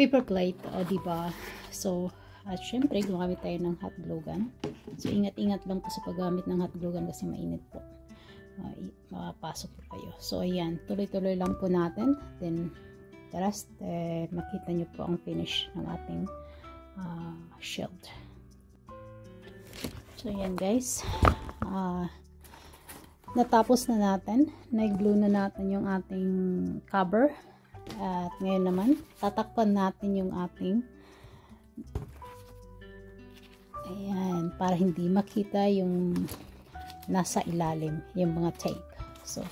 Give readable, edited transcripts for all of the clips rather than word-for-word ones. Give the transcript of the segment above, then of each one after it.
paper plate, o diba? So, at syempre, gumamit tayo ng hot glue gun. So, ingat-ingat lang po sa paggamit ng hot glue gun kasi mainit po. Mapasok po kayo. So, ayan. Tuloy-tuloy lang po natin. Then, the rest, makita nyo po ang finish ng ating shield. So, ayan guys. Natapos na natin. Nag-glue na natin yung ating cover. At ngayon naman, tatakpan natin yung ating ayan, para hindi makita yung nasa ilalim, yung mga tape. So,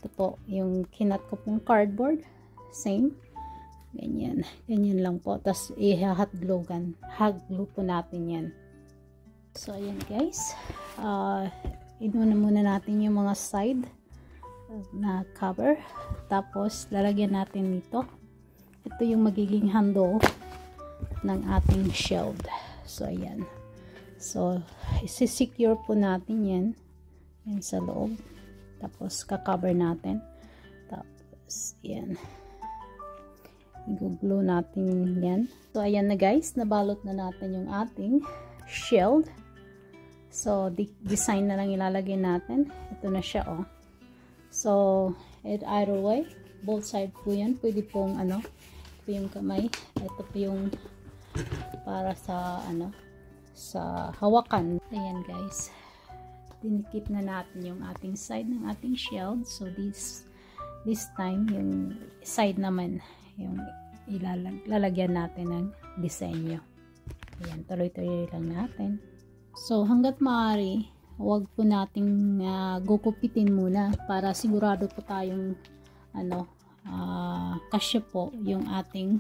ito po, yung kinat ko pong cardboard. Same. Ganyan. Ganyan lang po. Tapos, i-hot glue gun. Hot glue po natin yan. So, ayan guys. Inuna muna natin yung mga side na cover. Tapos, lalagyan natin nito. Ito yung magiging handle ng ating shield. So, ayan. So, isi-secure po natin yan. Yan sa loob. Tapos, ka-cover natin. Tapos, yan. I-glue natin yan. So, ayan na guys. Nabalot na natin yung ating shield. So, design na lang ilalagay natin. Ito na siya, oh. So, either way, both side po yan. Pwede pong, ito yung kamay. Ito po yung para sa, sa hawakan. Ayan guys, dinikit na natin yung ating side ng ating shield. So this time yung side naman yung ilalagyan natin ng disenyo. Ayan, tuloy-tuloy lang natin. So hanggat maaari, huwag po nating gugupitin muna para sigurado po tayong kasya po yung ating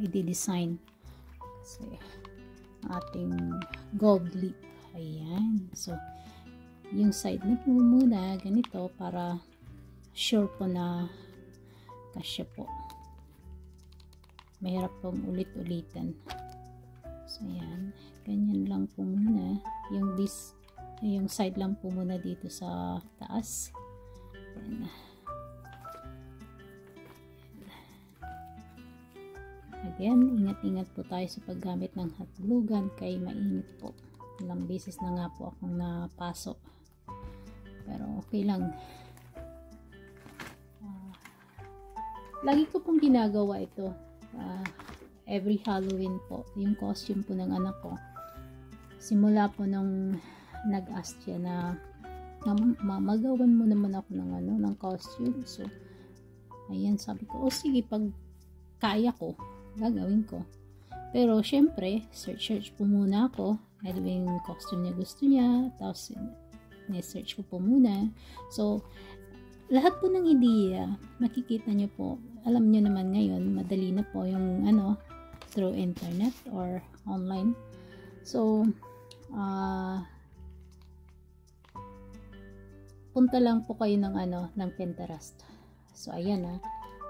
i-design. Kasi ating gold leaf. Ayan. So, yung side na po muna, ganito, para sure po na kasya po. Mahirap pong ulit-ulitan. So, ayan. Ganyan lang po muna. Yung side lang po muna dito sa taas. Ayan. Again, ingat-ingat po tayo sa paggamit ng hot glue gun kay mainit po. Ilang beses na nga po akong napasok. Pero okay lang. Lagi ko pong ginagawa ito. Every Halloween po. Yung costume po ng anak ko. Simula po nung nag-ask siya na magawan mo naman ako ng costume. So, ayan, sabi ko, sige, pag kaya ko, gagawin ko. Pero syempre, search po muna ako. Ano yung costume niya gusto niya. Tapos, search ko po muna. So, lahat po ng ideya, makikita niyo po. Alam niyo naman ngayon, madali na po yung through internet or online. So, punta lang po kayo ng Pinterest. So, ayan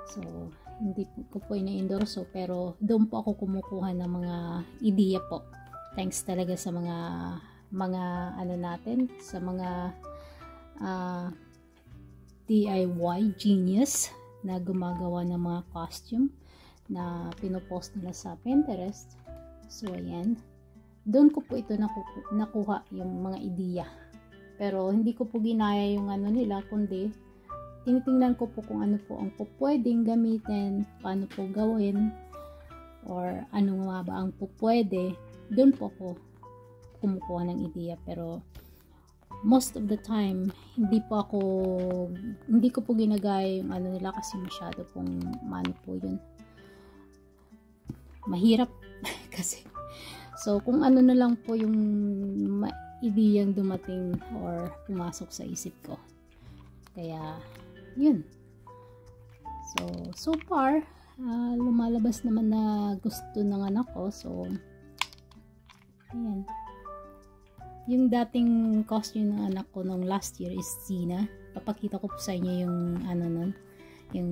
So, hindi ko po ina-endorso pero doon po ako kumukuha ng mga ideya po. Thanks talaga sa mga natin, sa mga DIY genius na gumagawa ng mga costume na pinopost nila sa Pinterest. So, ayan. Doon ko po ito nakuha yung mga ideya. Pero hindi ko po ginaya yung nila, kundi tinitingnan ko po kung ano po ang pwedeng gamitin, paano po gawin, or ano nga ba ang pwede. Doon po ako kumukuha ng ideya. Pero most of the time, hindi ko po ginagaya yung nila kasi masyado pong po yun. Mahirap kasi. So, kung ano na lang po yung ideyang dumating or pumasok sa isip ko. Kaya, yun. So far, lumalabas naman na gusto ng anak ko. So, ayan. Yung dating costume ng anak ko nung last year is Zina. Papakita ko po sa inyo yung yung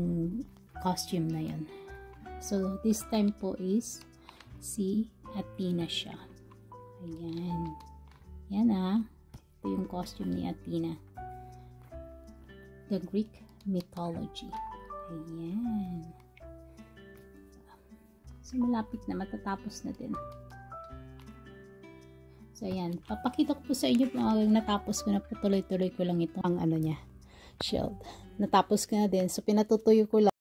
costume na yan. So, this time po is si Athena siya. Ayan. Yan Ito yung costume ni Athena. The Greek mythology. Ayan. So, malapit na. Matatapos na din. So, ayan. Papakita ko po sa inyo natapos ko na po. Tuloy-tuloy ko lang ito. Ang ano niya. Shield. Natapos ko na din. So, pinatutuyo ko lang.